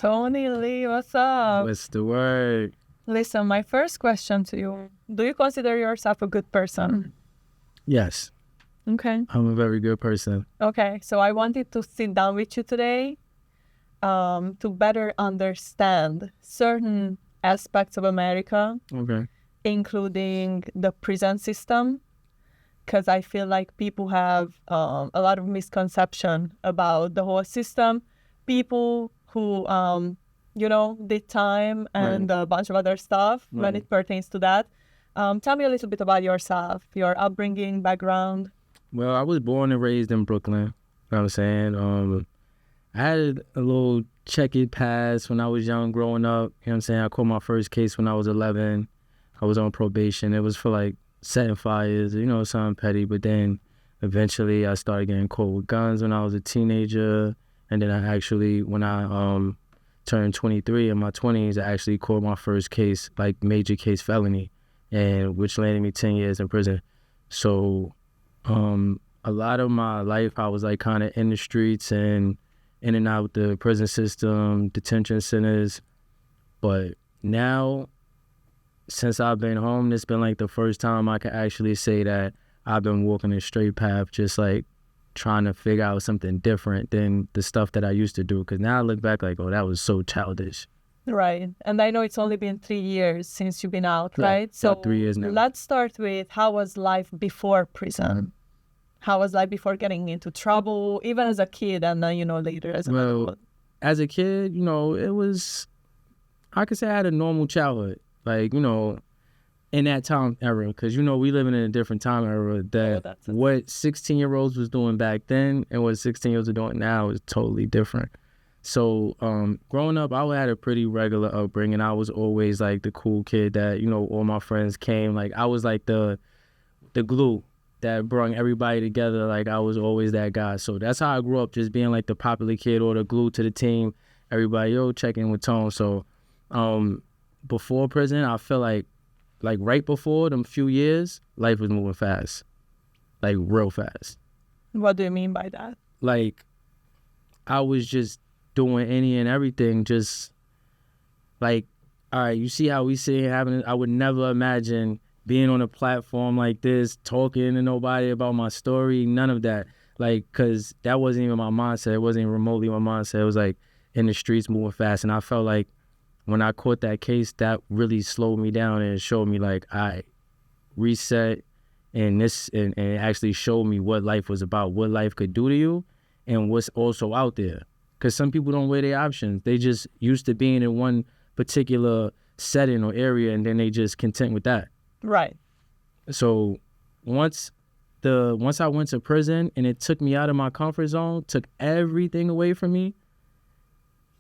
Tony Lee, what's up? What's the word? Listen, my first question to you. Do you consider yourself a good person? Yes, Okay. I'm a very good person. Okay, so I wanted to sit down with you today to better understand certain aspects of America, Okay. including the prison system, because I feel like people have a lot of misconception about the whole system. People who, did time and a bunch of other stuff when it pertains to that. Tell me a little bit about yourself, your upbringing, background. Well, I was born and raised in Brooklyn. You know what I'm saying? I had a little checkered past when I was young growing up. You know what I'm saying? I caught my first case when I was 11. I was on probation. It was for like setting fires, something petty. But then eventually I started getting caught with guns when I was a teenager. And then when I turned 23 in my 20s, I actually caught my first case, like major case felony, and which landed me 10 years in prison. So a lot of my life I was like kind of in the streets and in and out the prison system, detention centers. But now, since I've been home, it's been like the first time I can actually say that I've been walking a straight path, just like trying to figure out something different than the stuff that I used to do. Because now I look back like, oh, that was so childish. Right. And I know it's only been 3 years since you've been out, right? So about 3 years now. Let's start with, how was life before prison? How was life before getting into trouble, even as a kid and then, later as an adult? As a kid, it was, I could say I had a normal childhood. Like, in that time era, because, we living in a different time era that what 16-year-olds was doing back then and what 16-year-olds are doing now is totally different. So growing up, I had a pretty regular upbringing. I was always like the cool kid that, all my friends came. Like I was like the glue that brought everybody together. Like I was always that guy. So that's how I grew up, just being like the popular kid or the glue to the team. Everybody, check in with Tone. So before prison, I feel like right before them few years, life was moving fast, like real fast. What do you mean by that? Like I was just doing any and everything, just like, all right, you see how we sit here having it? I would never imagine being on a platform like this, talking to nobody about my story, none of that. Like, because that wasn't even my mindset. It wasn't even remotely my mindset. It was like in the streets moving fast. And I felt like when I caught that case, that really slowed me down and showed me like, I reset and it actually showed me what life was about, what life could do to you and what's also out there. Because some people don't weigh their options. They just used to being in one particular setting or area and then they just content with that. Right. So once I went to prison and it took me out of my comfort zone, took everything away from me,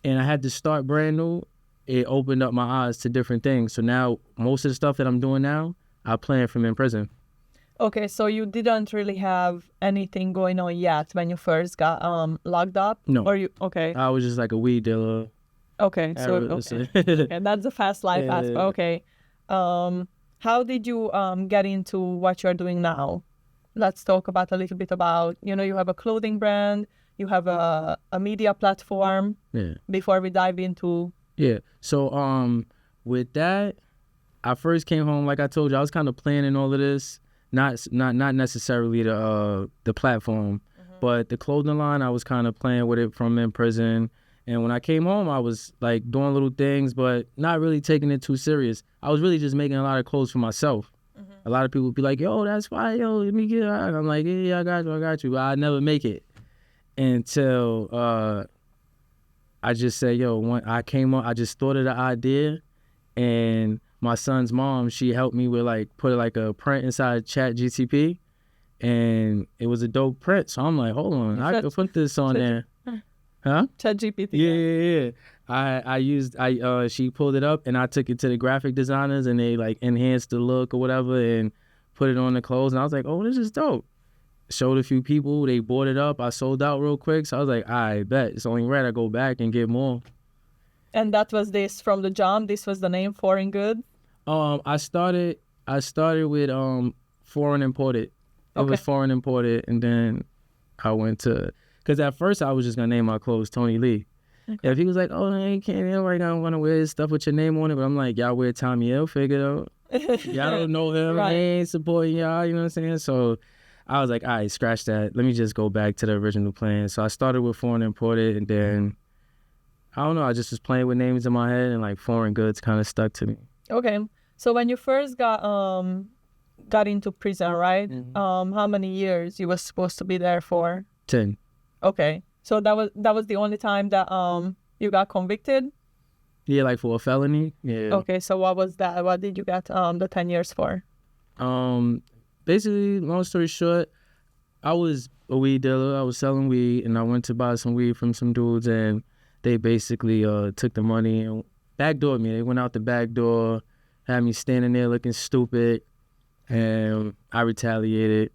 and I had to start brand new, it opened up my eyes to different things. So now most of the stuff that I'm doing now, I plan from in prison. Okay, so you didn't really have anything going on yet when you first got locked up? No. Okay. I was just like a weed dealer. Okay, okay, that's a fast life aspect. Okay. How did you get into what you're doing now? Let's talk about a little bit about, you have a clothing brand, you have a media platform. Yeah. Before we dive into. Yeah. So with that, I first came home, like I told you, I was kind of planning all of this, not necessarily the platform, but the clothing line, I was kind of playing with it from in prison. And when I came home, I was like doing little things, but not really taking it too serious. I was really just making a lot of clothes for myself. A lot of people would be like, yo, that's fine, yo, let me get it. And I'm like, yeah, I got you. But I never make it until I just said, yo, when I came on, I just thought of the idea. And my son's mom, she helped me with put a print inside Chat GTP. And it was a dope print. So I'm like, hold on, I could put this on there. Huh? ChatGPT. Yeah. She pulled it up and I took it to the graphic designers and they enhanced the look or whatever and put it on the clothes. And I was like, oh, this is dope. Showed a few people, they bought it up. I sold out real quick. So I was like, I bet it's only right I go back and get more. And that was this from the jump. This was the name Foreign Good. I started with Foreign Imported. It was Foreign Imported, and then I went to, because at first I was just gonna name my clothes Tony Lee, Yeah, if he was like, oh, you can't, nobody gonna want to wear his stuff with your name on it. But I'm like, y'all wear Tommy Hilfiger though. Y'all don't know him. Right. He ain't supporting y'all. You know what I'm saying? So I was like, all right, scratch that. Let me just go back to the original plan. So I started with foreign imported, and then I don't know. I just was playing with names in my head, and like foreign goods kind of stuck to me. Okay. So when you first got into prison, right? How many years you were supposed to be there for? 10. Okay. So that was the only time that you got convicted? Yeah, like for a felony. Yeah. Okay. So what was that? What did you get the 10 years for? Basically, long story short, I was a weed dealer. I was selling weed, and I went to buy some weed from some dudes, and they basically took the money and backdoored me. They went out the back door, had me standing there looking stupid, and I retaliated.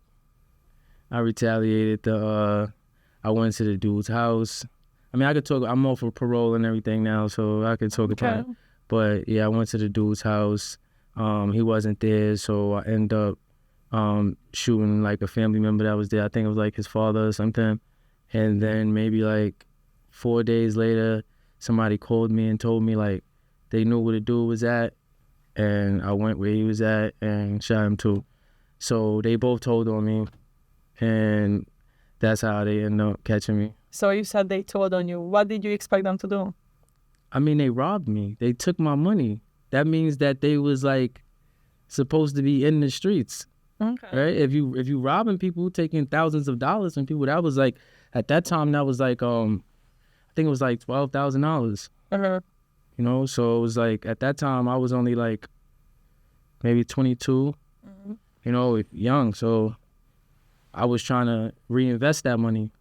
I went to the dude's house. I mean, I could talk. I'm off for parole and everything now, so I could talk about it. But yeah, I went to the dude's house. He wasn't there, so I ended up shooting like a family member that was there. I think it was like his father or something. And then maybe like 4 days later, somebody called me and told me like they knew where the dude was at, and I went where he was at and shot him too. So they both told on me, and that's how they ended up catching me. So you said they told on you. What did you expect them to do? I mean, they robbed me. They took my money. That means that they was like supposed to be in the streets. Okay. Right? If you robbing people, taking thousands of dollars from people, that was like, at that time, that was like, I think it was like $12,000. Uh-huh. You know, so it was like, at that time, I was only like maybe 22, you know, young. So I was trying to reinvest that money,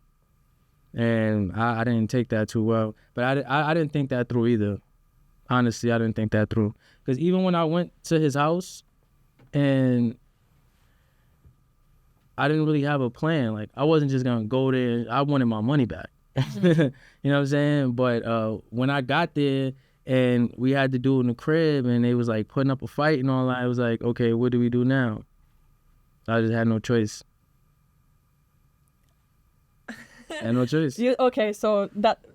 and I didn't take that too well. But I didn't think that through either. Honestly, I didn't think that through. Because even when I went to his house, and I didn't really have a plan. Like, I wasn't just going to go there. I wanted my money back. You know what I'm saying? But when I got there and we had to do it in the crib, and they was like putting up a fight and all that, I was like, okay, what do we do now? I just had no choice. I had no choice. Okay, so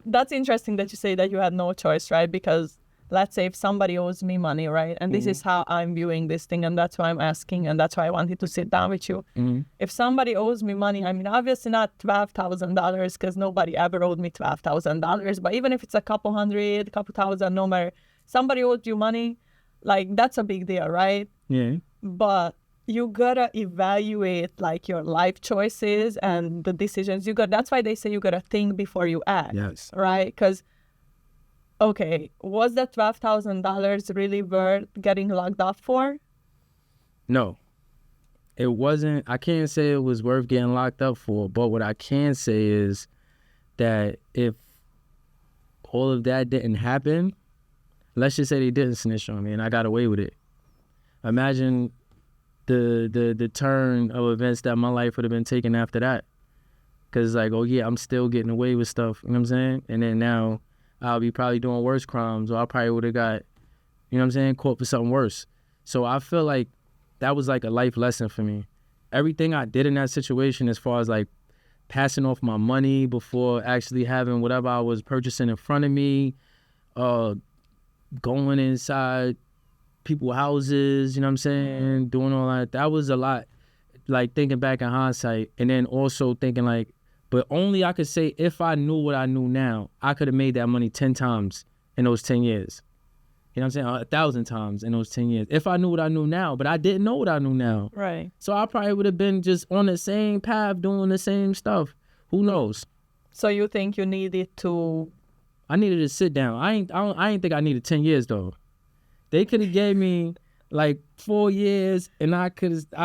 that's interesting that you say that you had no choice, right? Because let's say if somebody owes me money, right? And this is how I'm viewing this thing, and that's why I'm asking, and that's why I wanted to sit down with you. If somebody owes me money, I mean, obviously not $12,000, because nobody ever owed me $12,000, but even if it's a couple hundred, couple thousand, no matter, somebody owed you money, like, that's a big deal, right? Yeah. But you gotta evaluate like your life choices and the decisions you got. That's why they say you gotta think before you act. Yes. Right? Because, okay, was that $12,000 really worth getting locked up for? No, it wasn't. I can't say it was worth getting locked up for, but what I can say is that if all of that didn't happen, let's just say they didn't snitch on me and I got away with it. Imagine the turn of events that my life would have been taken after that. Because like, oh yeah, I'm still getting away with stuff, you know what I'm saying? And then now I'll be probably doing worse crimes, or I probably would have got, you know what I'm saying, caught for something worse. So I feel like that was like a life lesson for me. Everything I did in that situation, as far as like passing off my money before actually having whatever I was purchasing in front of me, going inside people's houses, you know what I'm saying, doing all that was a lot, like thinking back in hindsight. And then also thinking like, but only I could say, if I knew what I knew now, I could have made that money 10 times in those 10 years. You know what I'm saying? 1,000 times in those 10 years. If I knew what I knew now, but I didn't know what I knew now. Right. So I probably would have been just on the same path doing the same stuff. Who knows? So you think you needed to... I needed to sit down. I ain't think I needed 10 years though. They could have gave me like 4 years, and I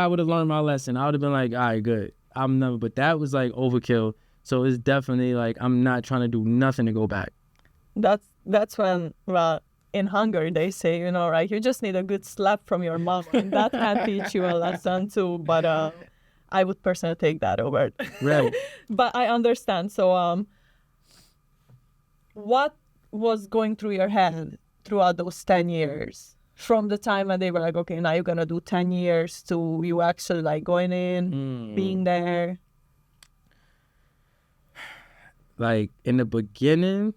would have learned my lesson. I would have been like, all right, good. But that was like overkill. So it's definitely like, I'm not trying to do nothing to go back. That's when, well, in Hungary they say, you know, right, you just need a good slap from your mom, and that can teach you a lesson too. But I would personally take that over. Right. But I understand. So what was going through your head throughout those 10 years? From the time when they were like, okay, now you're going to do 10 years to you actually like going in, being there? Like in the beginning,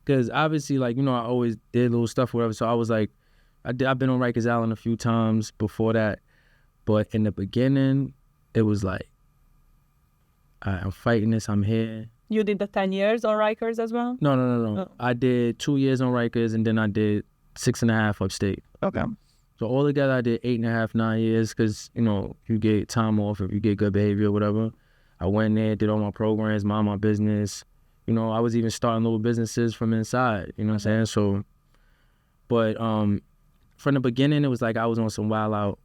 Because obviously, like, you know, I always did little stuff, whatever. So I was like, I've been on Rikers Island a few times before that. But in the beginning, it was like, I'm fighting this, I'm here. You did the 10 years on Rikers as well? No. Oh. I did 2 years on Rikers, and then I did 6.5 upstate. Okay. So altogether, I did 8.5, 9 years, because, you know, you get time off if you get good behavior or whatever. I went there, did all my programs, mind my business. You know, I was even starting little businesses from inside, you know what I'm saying? So, but from the beginning, it was like I was on some wild out.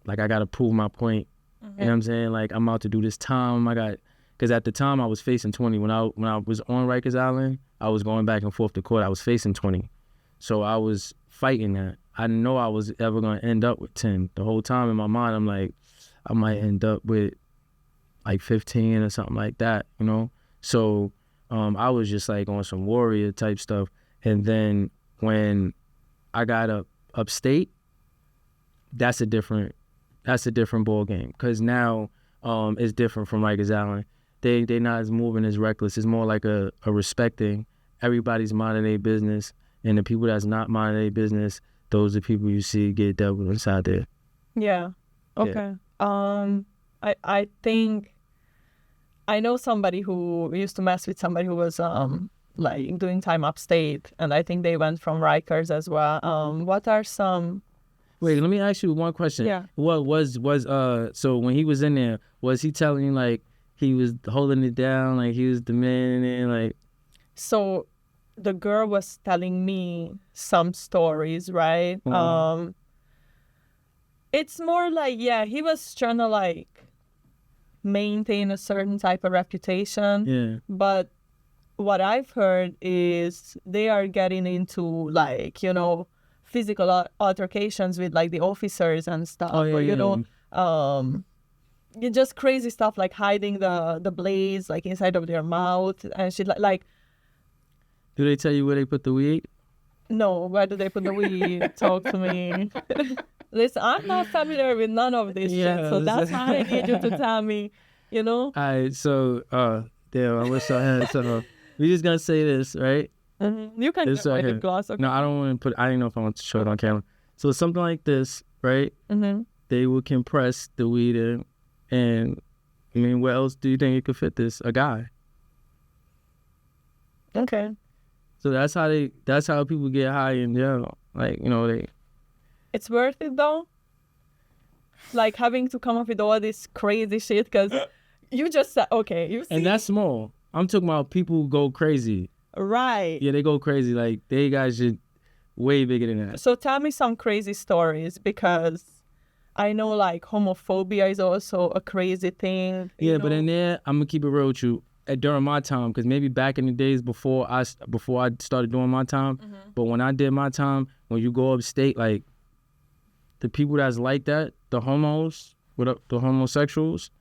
Like, I got to prove my point. You know what I'm saying? Like, I'm out to do this time. Because at the time, I was facing 20. When I was on Rikers Island, I was going back and forth to court. I was facing 20. So I was fighting that. I didn't know I was ever going to end up with 10. The whole time in my mind, I'm like, I might end up with like 15 or something like that, you know? So I was just like on some warrior type stuff. And then when I got upstate, that's a different ball game. Because now it's different from Rikers Island. They not as moving as reckless. It's more like a respecting. Everybody's minding their business. And the people that's not minding their business, those are people you see get dealt with inside there. Yeah. Okay. Yeah. I think I know somebody who used to mess with somebody who was like doing time upstate, and I think they went from Rikers as well. What are some? Wait, let me ask you one question. Yeah. What was so when he was in there, was he telling you like he was holding it down, like he was the man in there, like? So the girl was telling me some stories, right? It's more like, yeah, he was trying to like maintain a certain type of reputation. Yeah. But what I've heard is they are getting into like, you know, physical altercations with like the officers and stuff. Oh, yeah, or, you yeah. know, just crazy stuff like hiding the blades like inside of their mouth and shit like. Do they tell you where they put the weed? No, where do they put the weed? Talk to me. Listen, I'm not familiar with none of this shit, so that's why I need you to tell me, you know? All right, so, damn, I wish I had, so, we just gonna say this, right? Mm-hmm. You can It's get right like a here. gloss. Okay. No, I don't want to I didn't know if I want to show it on camera. So something like this, right? Mm-hmm. They would compress the weed in, and, I mean, where else do you think it could fit this? A guy. Okay. So that's how people get high in jail. Like, you know, It's worth it though? Like having to come up with all this crazy shit because you just said, okay, you see. And that's small. I'm talking about people who go crazy. Right. Yeah, they go crazy. Like, they guys should way bigger than that. So tell me some crazy stories because I know like homophobia is also a crazy thing. Yeah, you but know? in there, I'm going to keep it real with you. During my time, because maybe back in the days before I started doing my time, but when I did my time, when you go upstate, like, the people that's like that, the homosexuals,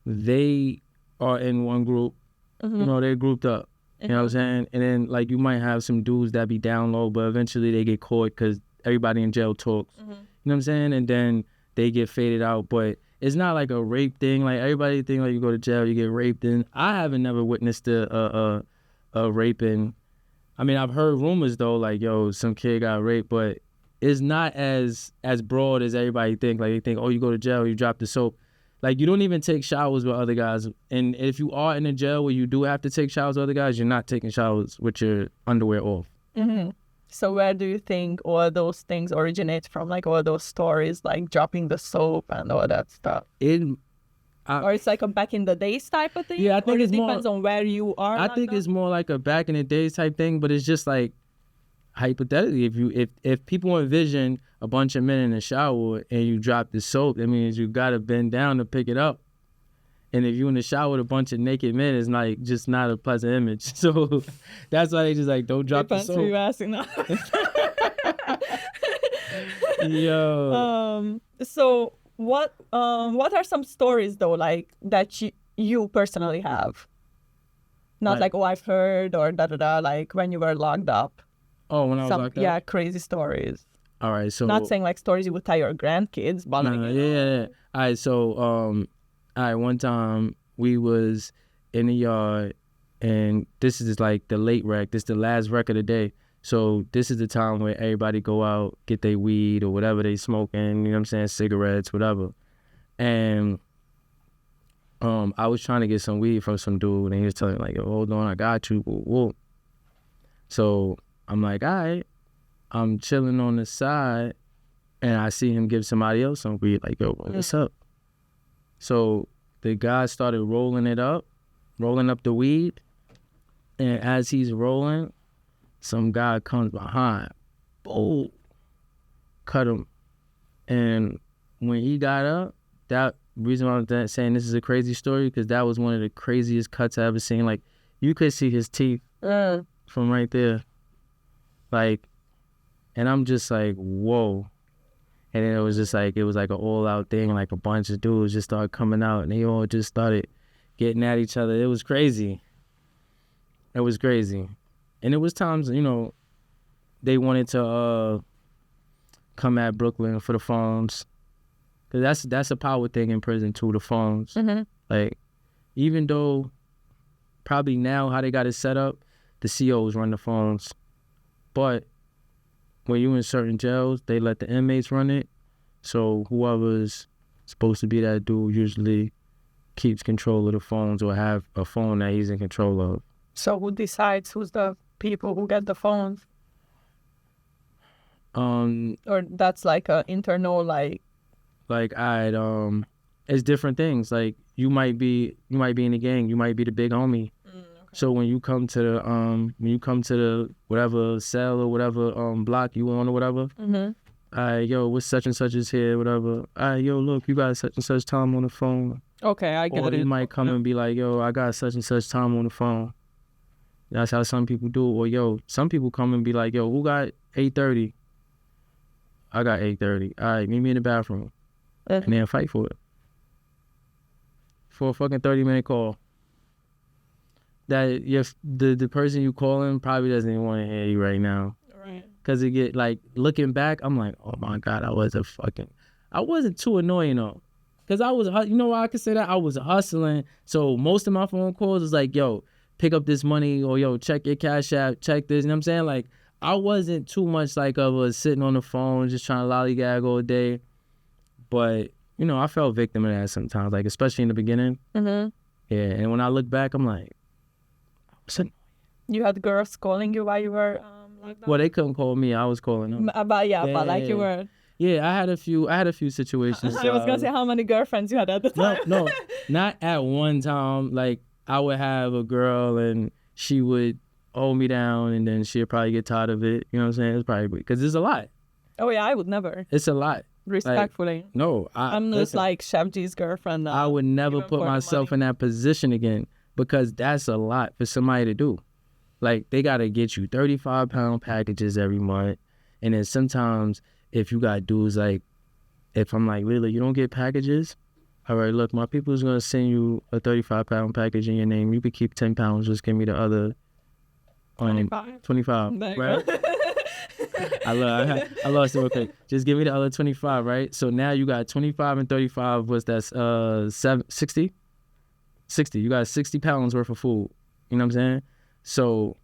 they are in one group. You know, they're grouped up. You know what I'm saying? And then, like, you might have some dudes that be down low, but eventually they get caught because everybody in jail talks. You know what I'm saying? And then they get faded out. But it's not like a rape thing. Like, everybody think, like, you go to jail, you get raped. And I haven't never witnessed a raping. I mean, I've heard rumors, though, like, yo, some kid got raped, but it's not as broad as everybody think. Like, they think, oh, you go to jail, you drop the soap. Like, you don't even take showers with other guys. And if you are in a jail where you do have to take showers with other guys, you're not taking showers with your underwear off. So where do you think all those things originate from? Like all those stories, like dropping the soap and all that stuff? Or it's like a back in the days type of thing? Yeah, I think or it's it more, depends on where you are. I think it's more like a back in the days type thing, but it's just like, hypothetically, if people envision a bunch of men in the shower and you drop the soap, that means you gotta bend down to pick it up. And if you in the shower with a bunch of naked men, it's like just not a pleasant image. So that's why they just like don't drop the soap. You asking now. Yo. So what are some stories though, like that you personally have? Not like oh I've heard or like when you were locked up. Oh, when I was locked up? Yeah, crazy stories. All right, so not saying like stories you would tell your grandkids, but yeah. All right, so one time we was in the yard and this is like the late rec. This is the last rec of the day. So this is the time where everybody go out, get their weed or whatever they smoking, you know what I'm saying, cigarettes, whatever. And I was trying to get some weed from some dude, and he was telling me, like, yo, hold on, I got you. Whoa, whoa. So I'm like, all right. I'm chilling on the side, and I see him give somebody else some weed, like, yo, what's up? So the guy started rolling up the weed, and as he's rolling, some guy comes behind, boom, cut him. And when he got up, that reason why I'm saying this is a crazy story, because that was one of the craziest cuts I ever seen. Like, you could see his teeth from right there. Like, and I'm just like, whoa. And then it was like an all-out thing. Like, a bunch of dudes just started coming out, and they all just started getting at each other. It was crazy. It was crazy. And it was times, you know, they wanted to come at Brooklyn for the phones. Because that's a power thing in prison, too, the phones. Mm-hmm. Like, even though probably now how they got it set up, the COs run the phones. But when you in certain jails, they let the inmates run it. So whoever's supposed to be that dude usually keeps control of the phones or have a phone that he's in control of. So who decides who's the people who get the phones? Or that's like a internal, like it's different things. Like, you might be in the gang, you might be the big homie. Okay. So when you come to the whatever cell or whatever block you on or whatever, yo, what's such and such is here, whatever. Yo, look, you got such and such time on the phone. Okay, I get it. Or you might come and be like, yo, I got such and such time on the phone. That's how some people do. Or, yo, some people come and be like, yo, who got 8:30? I got 8:30. All right, meet me in the bathroom. And then fight for it. For a fucking 30-minute call. That the person you calling probably doesn't even want to hear you right now. Right. Because it get, like, looking back, I'm like, oh my God, I wasn't too annoying though. Because I was, you know why I could say that? I was hustling. So most of my phone calls was like, yo, pick up this money, or yo, check your Cash App, check this. You know what I'm saying? Like, I wasn't too much like of a sitting on the phone just trying to lollygag all day. But, you know, I fell victim of that sometimes, like, especially in the beginning. Mm-hmm. Yeah, and when I look back, I'm like, you had girls calling you while you were like that? Well, they couldn't call me. I was calling them. But like you were. Yeah, I had a few situations. I was gonna say how many girlfriends you had at the time. No, not at one time. Like, I would have a girl and she would hold me down, and then she'd probably get tired of it. You know what I'm saying? It's probably because it's a lot. Oh yeah, I would never. It's a lot. Respectfully. Like, no, I'm just like Chef G's girlfriend. I would never put myself in that position again, because that's a lot for somebody to do. Like, they gotta get you 35-pound packages every month, and then sometimes if you got dudes like, if I'm like, Lilla, you don't get packages? All right, look, my people is gonna send you a 35-pound package in your name. You could keep 10 pounds. Just give me the other 25. Right? I lost it real quick. Just give me the other 25, right? So now you got 25 and 35. What's that? 60? 60. You got 60 pounds worth of food. You know what I'm saying? So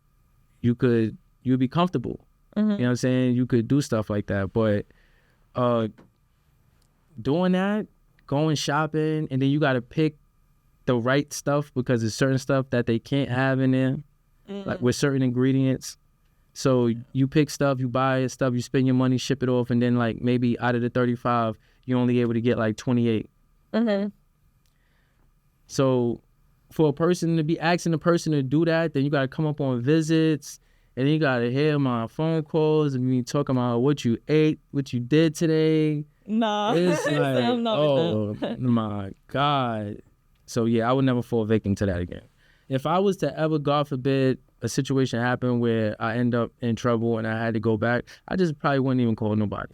you'd be comfortable. Mm-hmm. You know what I'm saying? You could do stuff like that. But doing that, going shopping, and then you got to pick the right stuff, because there's certain stuff that they can't have in there, like with certain ingredients. So you pick stuff, you buy stuff, you spend your money, ship it off, and then like maybe out of the 35, you're only able to get like 28. Mm-hmm. So for a person to be asking a person to do that, then you got to come up on visits, and then you got to hear my phone calls and me talking about what you ate, what you did today. Nah. It's like, oh my God. So yeah, I would never fall victim to that again. If I was to ever, God forbid, a situation happen where I end up in trouble and I had to go back, I just probably wouldn't even call nobody.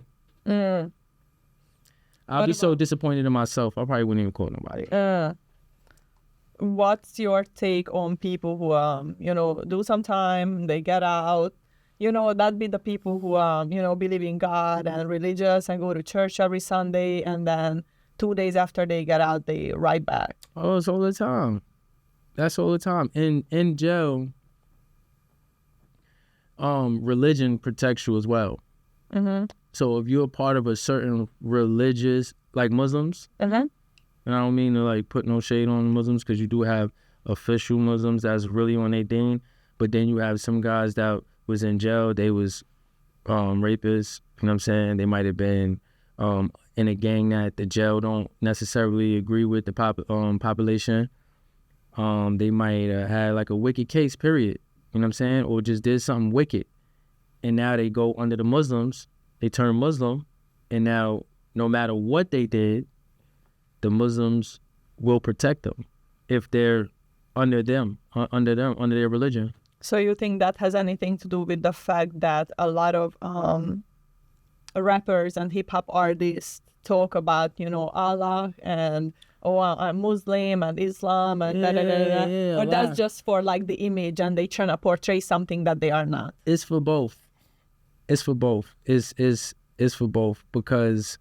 I'll be so disappointed in myself, I probably wouldn't even call nobody. What's your take on people who, do some time, they get out, that'd be the people who, believe in God and religious and go to church every Sunday, and then 2 days after they get out, they right back. Oh, it's all the time. That's all the time. In jail, religion protects you as well. Mm-hmm. So if you're a part of a certain religious, like Muslims, Mm-hmm. and I don't mean to like put no shade on Muslims, because you do have official Muslims that's really on their deen, but then you have some guys that was in jail, they was rapists, you know what I'm saying? They might have been in a gang that the jail don't necessarily agree with the population. They might have had like a wicked case, period, you know what I'm saying? Or just did something wicked. And now they go under the Muslims, they turn Muslim, and now no matter what they did, the Muslims will protect them if they're under their religion. So you think that has anything to do with the fact that a lot of rappers and hip hop artists talk about, Allah and I'm Muslim and Islam and Yeah, or that's just for like the image and they trying to portray something that they are not? It's for both. It's for both. It's for both, because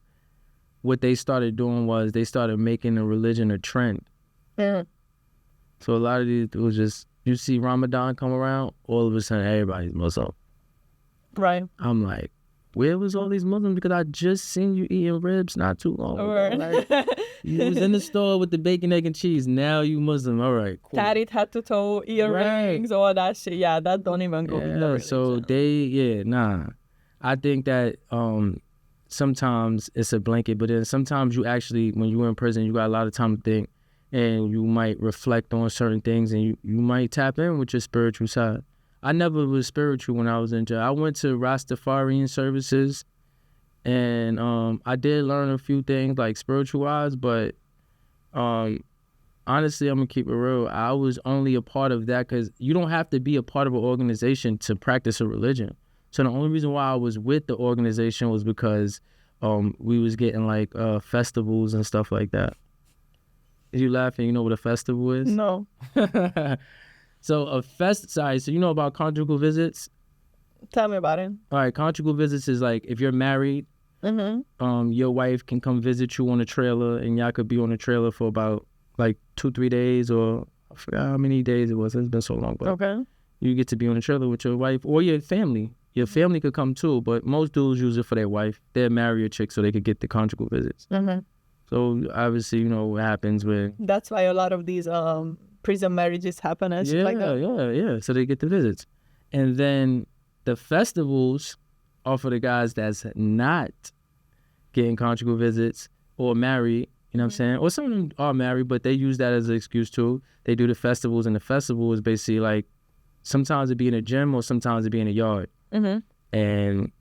what they started doing was they started making the religion a trend. Yeah. So a lot of these, it was just, you see Ramadan come around, all of a sudden everybody's Muslim. Right. I'm like, where was all these Muslims? Because I just seen you eating ribs not too long ago. Like, you was in the store with the bacon, egg, and cheese. Now you Muslim. All right, cool. Tatted head to toe, earrings, all that shit. Yeah, that don't even go with the religion. So I think that sometimes it's a blanket, but then sometimes you actually, when you're in prison, you got a lot of time to think, and you might reflect on certain things, and you might tap in with your spiritual side. I never was spiritual when I was in jail. I went to Rastafarian services, and I did learn a few things like spiritual-wise, but honestly, I'm going to keep it real. I was only a part of that because you don't have to be a part of an organization to practice a religion. So the only reason why I was with the organization was because we was getting like festivals and stuff like that. Is you laughing? You know what a festival is? No. So so you know about conjugal visits? Tell me about it. All right, conjugal visits is like if you're married, your wife can come visit you on a trailer, and y'all could be on a trailer for about like 2-3 days, or I forgot how many days it was. It's been so long, but okay, you get to be on a trailer with your wife or your family. Your family could come too, but most dudes use it for their wife. They'll marry a chick so they could get the conjugal visits. So obviously, you know what happens with. That's why a lot of these prison marriages happen and shit like that. Yeah. So they get the visits, and then the festivals are for the guys that's not getting conjugal visits or married. You know what I'm saying? Or some of them are married, but they use that as an excuse too. They do the festivals, and the festival is basically like sometimes it be in a gym or sometimes it be in a yard. And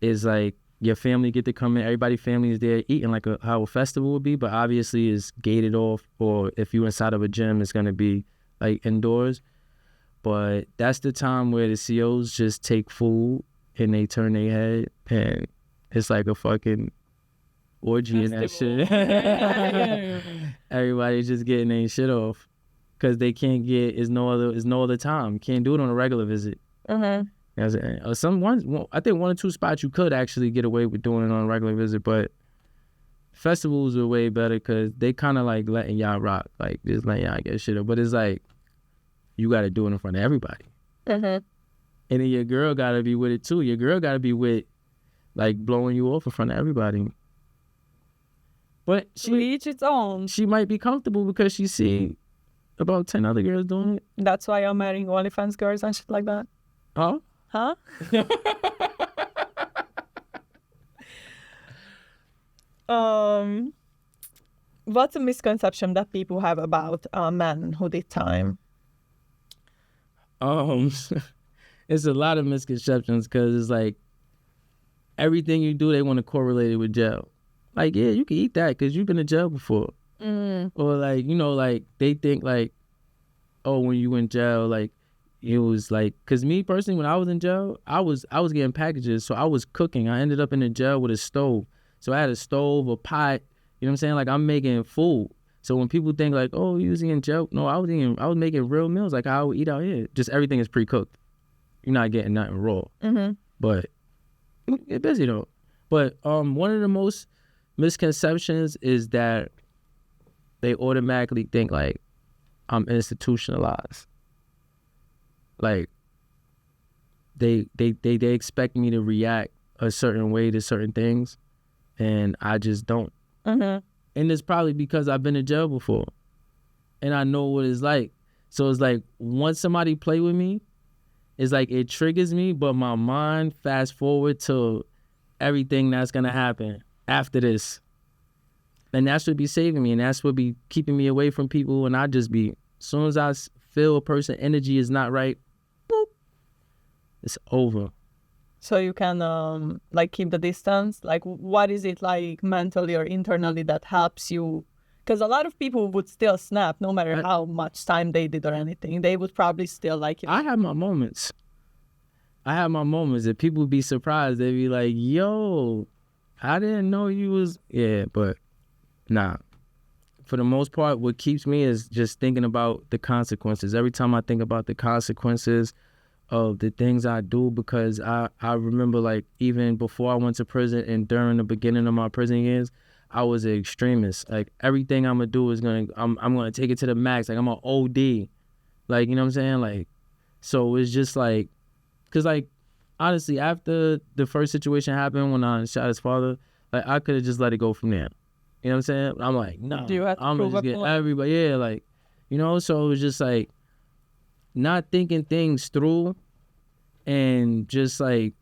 it's like your family get to come in, everybody's family is there eating like how a festival would be, but obviously it's gated off, or if you're inside of a gym, it's going to be like indoors. But that's the time where the COs just take food and they turn their head, and it's like a fucking orgy and that shit. Everybody's just getting their shit off because they can't get, it's no other time. You can't do it on a regular visit. I think 1 or 2 spots you could actually get away with doing it on a regular visit, but festivals are way better because they kind of like letting y'all rock, like just letting y'all get shit up. But it's like you got to do it in front of everybody, and then your girl got to be with it too. Your girl got to be with, like, blowing you off in front of everybody. But to each its own. She might be comfortable because she see about 10 other girls doing it. That's why you're marrying OnlyFans girls and shit like that. Huh? What's a misconception that people have about men who did time? It's a lot of misconceptions because it's like everything you do, they want to correlate it with jail. Like, yeah, you can eat that because you've been in jail before. Or like, you know, like they think like, oh, when you in jail, like it was like, because me personally, when I was in jail, I was getting packages, so I was cooking. I ended up in the jail with a stove. So I had a stove, a pot, you know what I'm saying? Like, I'm making food. So when people think like, oh, you was in jail, no, I was making real meals like I would eat out here. Just everything is pre-cooked. You're not getting nothing raw. But get busy though. But one of the most misconceptions is that they automatically think like I'm institutionalized. Like they expect me to react a certain way to certain things, and I just don't. Mm-hmm. And it's probably because I've been in jail before, and I know what it's like. So it's like once somebody play with me, it's like it triggers me, but my mind fast forward to everything that's gonna happen after this. And that's what be saving me, and that's what be keeping me away from people. And I just be, as soon as I feel a person energy is not right, boop, it's over. So you can like keep the distance. Like, what is it like mentally or internally that helps you? Because a lot of people would still snap, no matter how much time they did or anything. They would probably still like, you know. I have my moments. If people be surprised, they be like, "Yo, I didn't know you was." Yeah, but nah. For the most part, what keeps me is just thinking about the consequences. Every time I think about the consequences of the things I do, because I remember, like, even before I went to prison and during the beginning of my prison years, I was an extremist. Like, everything I'm gonna do is I'm gonna take it to the max. Like, I'm an OD. Like, you know what I'm saying? Like, so it's just like, cause like, honestly, after the first situation happened when I shot his father, like, I could have just let it go from there. You know what I'm saying? I'm like, no, I'm gonna just get everybody. Yeah, like, you know. So it was just like not thinking things through and just like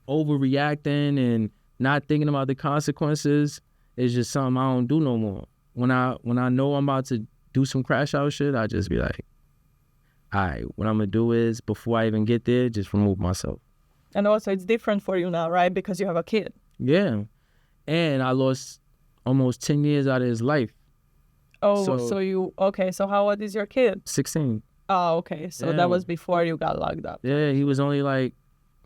overreacting and not thinking about the consequences is just something I don't do no more. When I know I'm about to do some crash out shit, I just be like, all right, what I'm gonna do is, before I even get there, just remove myself. And also it's different for you now, right? Because you have a kid. Yeah. And I lost almost 10 years out of his life. Oh, so how old is your kid? 16. Oh, okay. So that was before you got locked up. Yeah, he was only like,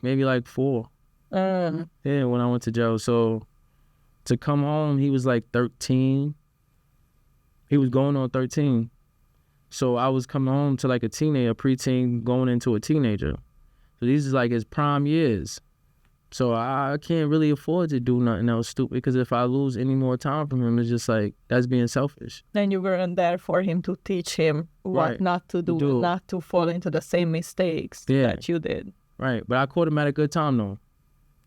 maybe like 4. Yeah, when I went to jail. So to come home, he was like 13. He was going on 13. So I was coming home to like a teenager, preteen, going into a teenager. So these is like his prime years. So I can't really afford to do nothing else stupid, because if I lose any more time from him, it's just like, that's being selfish. And you weren't there for him to teach him what not to do, not to fall into the same mistakes that you did. Right. But I caught him at a good time, though.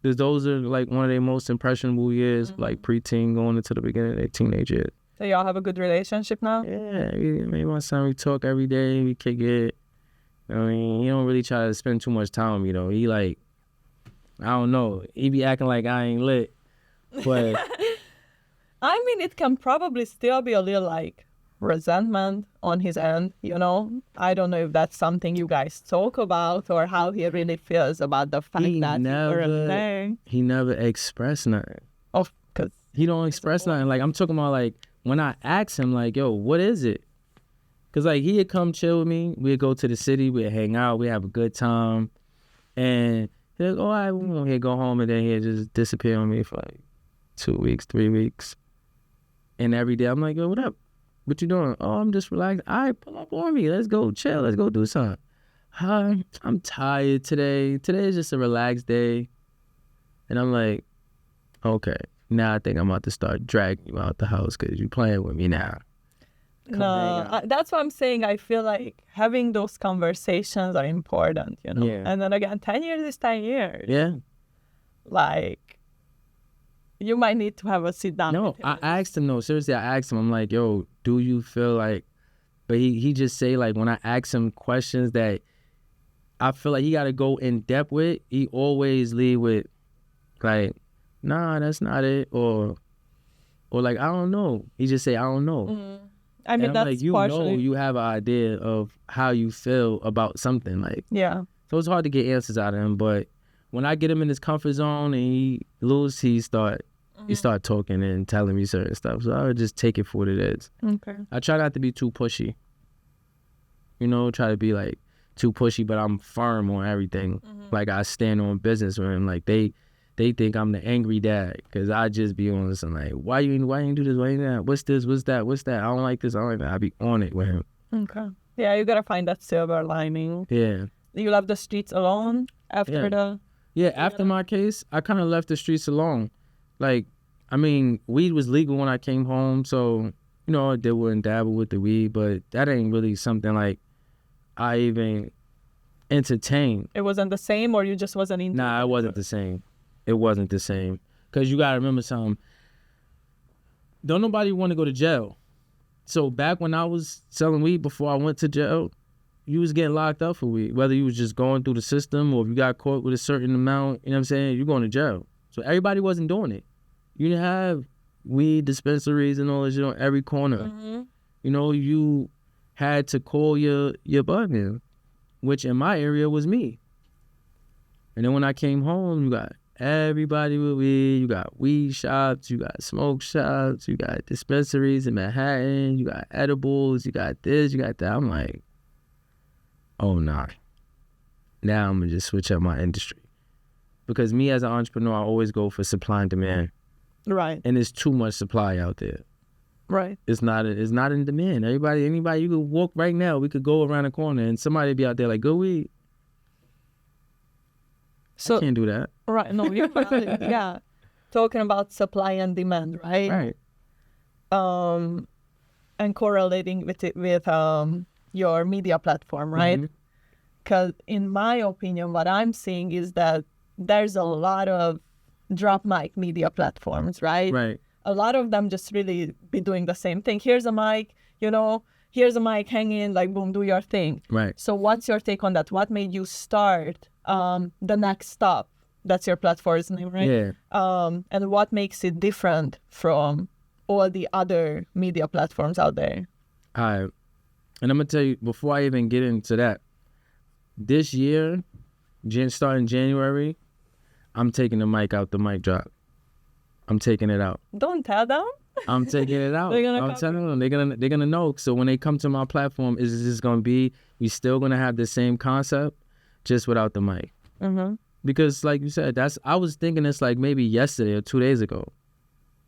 Because those are like one of their most impressionable years, like preteen going into the beginning of their teenage years. So y'all have a good relationship now? Yeah. Me and my son, we talk every day. We kick it. I mean, he don't really try to spend too much time with me, though. He like, I don't know. He be acting like I ain't lit. But I mean, it can probably still be a little like resentment on his end, you know? I don't know if that's something you guys talk about or how he really feels about the fact that you weren't there. He never expressed nothing. Oh, because he don't express nothing. Like, I'm talking about, like, when I ask him, like, yo, what is it? Because, like, he'd come chill with me. We'd go to the city. We'd hang out. We'd have a good time. And he'd go, all right, we're going to go home. And then he'd just disappear on me for, like, 2 weeks, 3 weeks. And every day, I'm like, yo, what up? What you doing? Oh, I'm just relaxed. All right, pull up on me. Let's go chill. Let's go do something. Hi, I'm tired today. Today is just a relaxed day. And I'm like, okay, now I think I'm about to start dragging you out the house because you're playing with me now. No, that's what I'm saying. I feel like having those conversations are important, you know? Yeah. And then again, 10 years is 10 years. Yeah. Like, you might need to have a sit down. No, I asked him, no, seriously, I asked him, I'm like, yo, do you feel like, but he just say, like, when I ask him questions that I feel like he got to go in depth with, he always leave with, like, nah, that's not it, or like, I don't know. He just say, I don't know. Mm-hmm. I mean, and I'm that's like, you partially... know, you have an idea of how you feel about something, like. Yeah. So it's hard to get answers out of him, but when I get him in his comfort zone and he lose, he start talking and telling me certain stuff. So I would just take it for what it is. Okay. I try not to be too pushy. You know, try to be like too pushy, but I'm firm on everything. Like, I stand on business with him. Like, they think I'm the angry dad because I just be on this and like, why you ain't do this? Why you that? What's this? What's that? What's that? I don't like this. I don't like that. I be on it with him. Okay. Yeah, you gotta find that silver lining. Yeah. You left the streets alone after the... Yeah, after my case, I kind of left the streets alone. Like, I mean, weed was legal when I came home, so you know, they wouldn't dabble with the weed, but that ain't really something like I even entertain. It wasn't the same, or you just wasn't into Nah, it wasn't the same. It wasn't the same. Because you got to remember something. Don't nobody want to go to jail. So back when I was selling weed before I went to jail, you was getting locked up for weed. Whether you was just going through the system or if you got caught with a certain amount, you know what I'm saying, you're going to jail. So everybody wasn't doing it. You didn't have weed dispensaries and all that shit on every corner. Mm-hmm. You know, you had to call your butler, which in my area was me. And then when I came home, you got everybody with weed. You got weed shops, you got smoke shops, you got dispensaries in Manhattan, you got edibles, you got this, you got that. I'm like, oh, nah. Now I'm going to just switch up my industry. Because me as an entrepreneur, I always go for supply and demand. Right. And there's too much supply out there. Right. It's not in demand. Anybody, you could walk right now. We could go around the corner and somebody be out there like, go weed. So I can't do that. Right. No, you're valid. Yeah. Talking about supply and demand, right? Right. And correlating with it with your media platform, right? Because in my opinion, what I'm seeing is that there's a lot of drop mic media platforms, right? Right. A lot of them just really be doing the same thing. Here's a mic, here's a mic, hang in, like, boom, do your thing. Right. So what's your take on that? What made you start the Next Stop? That's your platform's name, right? Yeah. And what makes it different from all the other media platforms out there? All right. And I'm going to tell you, before I even get into that, this year, starting January, I'm taking the mic out the mic drop. I'm taking it out. Don't tell them. I'm taking it out. They're gonna I'm telling them. They're gonna know. So when they come to my platform, is this gonna be? We still gonna have the same concept, just without the mic. Mm-hmm. Because like you said, I was thinking this like maybe yesterday or 2 days ago.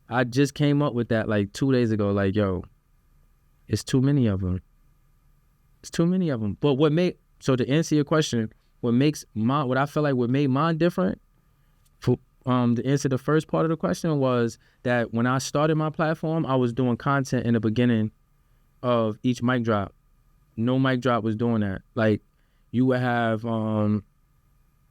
I just came up with that like 2 days ago. Like, yo, it's too many of them. It's too many of them. But so to answer your question, what I feel like what made mine different, to answer the first part of the question, was that when I started my platform, I was doing content in the beginning of each mic drop. No mic drop was doing that. Like, you would have,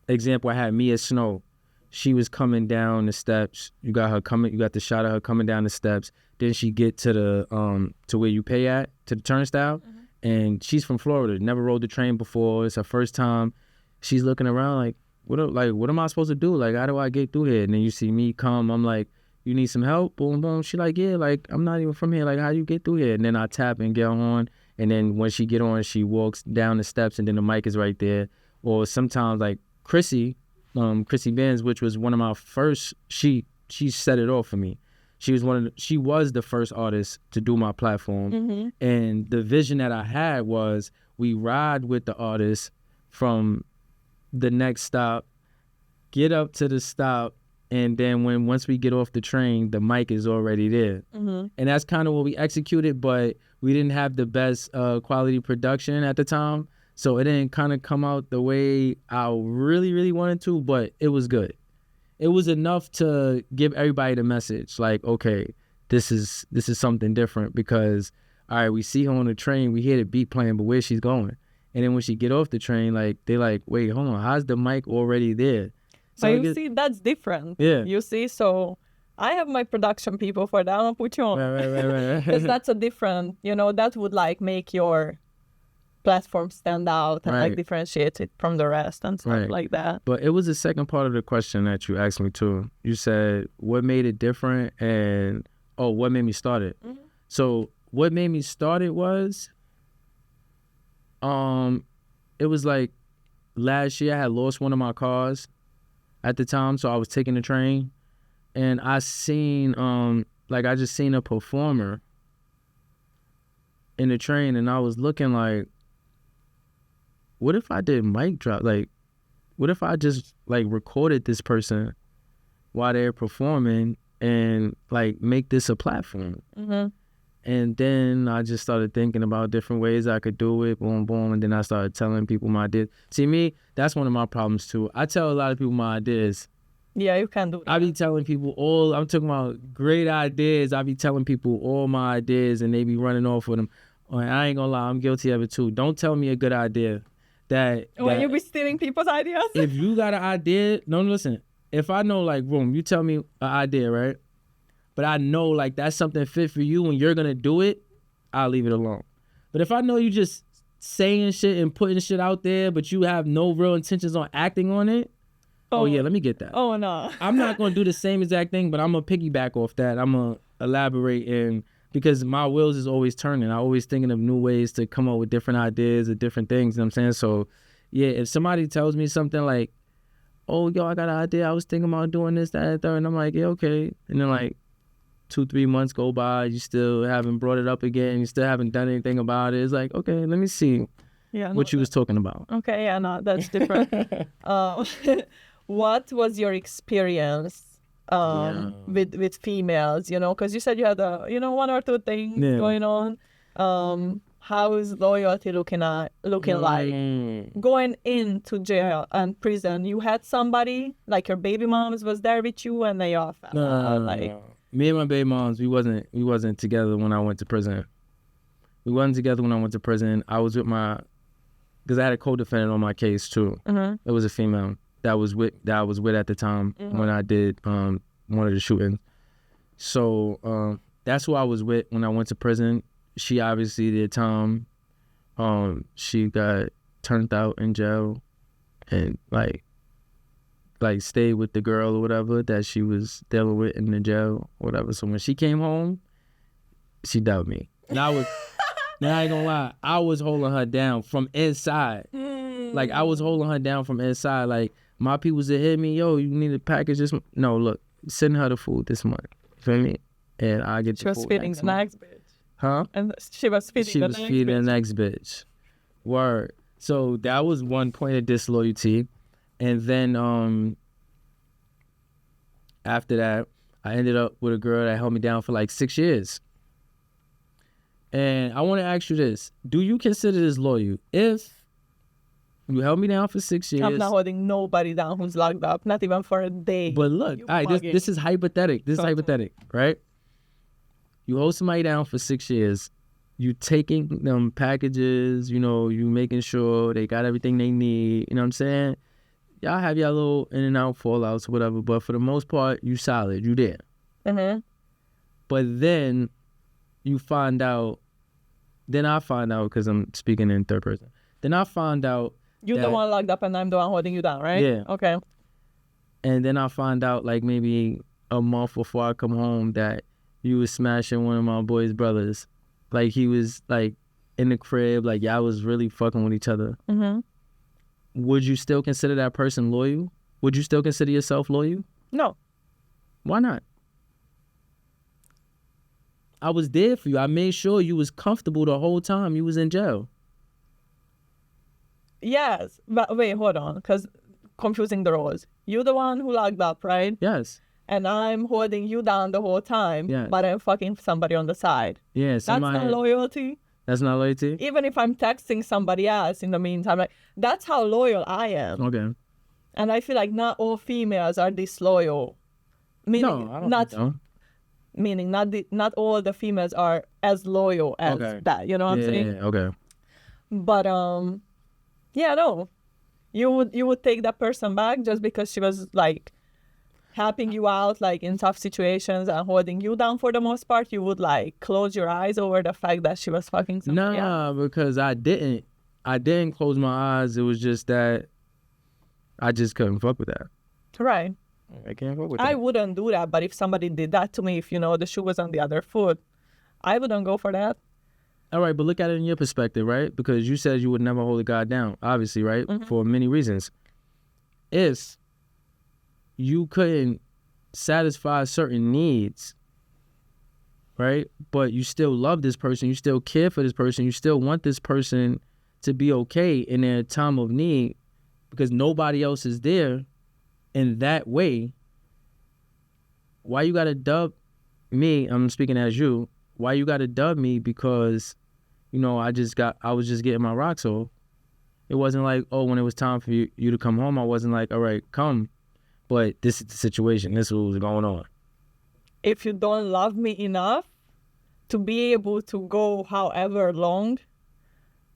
example, I had Mia Snow. She was coming down the steps. You got the shot of her coming down the steps. Then she get to the to where you pay at, to the turnstile. Mm-hmm. And she's from Florida, never rode the train before. It's her first time. She's looking around like, what am I supposed to do? Like, how do I get through here? And then you see me come. I'm like, you need some help? Boom, boom. She like, yeah, like, I'm not even from here. Like, how you get through here? And then I tap and get on. And then when she get on, she walks down the steps and then the mic is right there. Or sometimes like Chrissy Benz, which was one of my first, she set it off for me. She was the first artist to do my platform. Mm-hmm. And the vision that I had was we ride with the artist from the next stop, get up to the stop, and then once we get off the train, the mic is already there. Mm-hmm. And that's kind of what we executed, but we didn't have the best quality production at the time, so it didn't kind of come out the way I really, really wanted to, but it was good. It was enough to give everybody the message, like, okay, this is something different, because, all right, we see her on the train, we hear the beat playing, but where's she going? And then when she get off the train, like, they like, wait, hold on, how's the mic already there? So you see, that's different. Yeah. You see, so I have my production people for that. I'll put you on. Right. Because that's a different, that would like make your platform stand out and like differentiate it from the rest and stuff like that. But it was the second part of the question that you asked me too. You said, what made it different and, what made me start it? Mm-hmm. So what made me start it was, it was like last year I had lost one of my cars at the time, so I was taking the train, and I seen I just seen a performer in the train, and I was looking like, what if I did mic drop? Like, what if I just like recorded this person while they're performing and like make this a platform? Mm-hmm. And then I just started thinking about different ways I could do it, boom, boom. And then I started telling people my ideas. See, me, that's one of my problems too. I tell a lot of people my ideas, Yeah, you can do that. I be telling people I'm talking about great ideas. I be telling people all my ideas and they be running off with them. And I ain't gonna lie, I'm guilty of it too. Don't tell me a good idea When you be stealing people's ideas? if you got an idea, no, listen. If I know, like, boom, you tell me an idea, right? But I know, like, that's something fit for you and you're gonna do it, I'll leave it alone. But if I know you just saying shit and putting shit out there, but you have no real intentions on acting on it, oh yeah, let me get that. Oh, no. I'm not gonna do the same exact thing, but I'm gonna piggyback off that. I'm gonna elaborate because my wheels is always turning. I'm always thinking of new ways to come up with different ideas or different things, you know what I'm saying? So yeah, if somebody tells me something like, oh, yo, I got an idea, I was thinking about doing this, that, and third, and I'm like, yeah, okay. And then like 2-3 months go by, you still haven't brought it up again, you still haven't done anything about it. It's like, okay, let me see what you was talking about. Okay, yeah, no, that's different. What was your experience with females, you know, because you said you had one or two things going on. How is loyalty looking like going into jail and prison? You had somebody like your baby moms was there with you and they all fell out. No. Me and my baby moms, we wasn't together when I went to prison. We wasn't together when I went to prison. I was with because I had a co-defendant on my case too. It was a female that I was with at the time when I did one of the shootings. So that's who I was with when I went to prison. She obviously did time. She got turned out in jail and like stayed with the girl or whatever that she was dealing with in the jail or whatever. So when she came home, she dubbed me. And I ain't gonna lie, I was holding her down from inside. Like I was holding her down from inside. Like my people that hit me, yo, you need a package this month. No, look, send her the food this month. You feel me? And I get the food. She was feeding the next bitch. Huh? And she was feeding the next bitch. Word. So that was one point of disloyalty. And then after that, I ended up with a girl that held me down for like 6 years. And I want to ask you this. Do you consider this loyal? If you held me down for 6 years. I'm not holding nobody down who's locked up, not even for a day. But look, all right, this is hypothetical. This is hypothetical, right? You hold somebody down for 6 years. You taking them packages, you know, you making sure they got everything they need. You know what I'm saying? Y'all have your little in and out fallouts or whatever, but for the most part, you solid. You there. But then you find out, I find out, because I'm speaking in third person. Then I find out you're the one locked up and I'm the one holding you down, right? Yeah. Okay. And then I find out like maybe a month before I come home that you was smashing one of my boy's brothers. Like he was like in the crib, like y'all was really fucking with each other. Would you still consider that person loyal? Would you still consider yourself loyal? No. Why not? I was there for you. I made sure you was comfortable the whole time you was in jail. Yes, but wait, hold on, because confusing the roles. You're the one who locked up, right? Yes. And I'm holding you down the whole time, but I'm fucking somebody on the side. Yeah, that's not loyalty. That's not loyalty? Even if I'm texting somebody else in the meantime, like that's how loyal I am. Okay. And I feel like not all females are disloyal. Meaning, no, I don't think so. Meaning not all the females are as loyal as that. You know what I'm saying? Yeah, okay. But yeah, no. You would take that person back just because she was like helping you out like in tough situations and holding you down for the most part. You would like close your eyes over the fact that she was fucking somebody else. Because I didn't close my eyes. It was just that I just couldn't fuck with that. Right. I can't fuck with that. I wouldn't do that, but if somebody did that to me, if you know the shoe was on the other foot, I wouldn't go for that. All right, but look at it in your perspective, right? Because you said you would never hold a guy down, obviously, right? For many reasons. If you couldn't satisfy certain needs, right? But you still love this person, you still care for this person, you still want this person to be okay in their time of need because nobody else is there in that way, why you gotta dub me, I'm speaking as you, why you gotta dub me because, you know, I was just getting my rocks off. It wasn't like, oh, when it was time for you to come home, I wasn't like, all right, come. but this is the situation. This is what was going on. If you don't love me enough to be able to go however long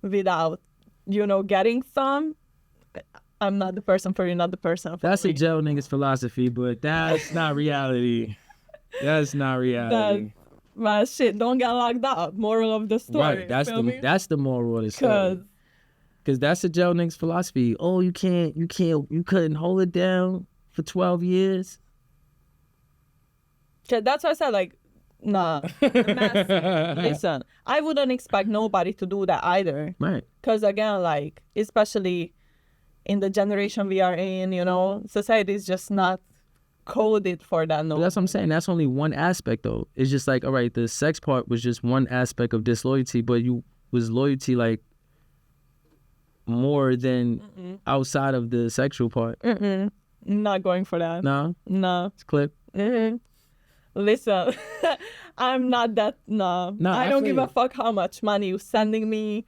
without, getting some, I'm not the person for you, not the person for That's me. a jail nigga's philosophy, but that's not reality. That's not reality. Well, shit, don't get locked up. Moral of the story. Right. That's the moral of the story. Because Because that's a jail nigga's philosophy. Oh, you couldn't hold it down for 12 years. that's why I said, like, nah. Listen, I wouldn't expect nobody to do that either. Right. Because again, like, especially in the generation we are in, society is just not coded for that. No, But that's what I'm saying. That's only one aspect, though. It's just like, all right, the sex part was just one aspect of disloyalty, but you was loyalty, like, more than outside of the sexual part. Not going for that. No? No. It's clip. Listen, I'm not that. No, I don't give a fuck how much money you sending me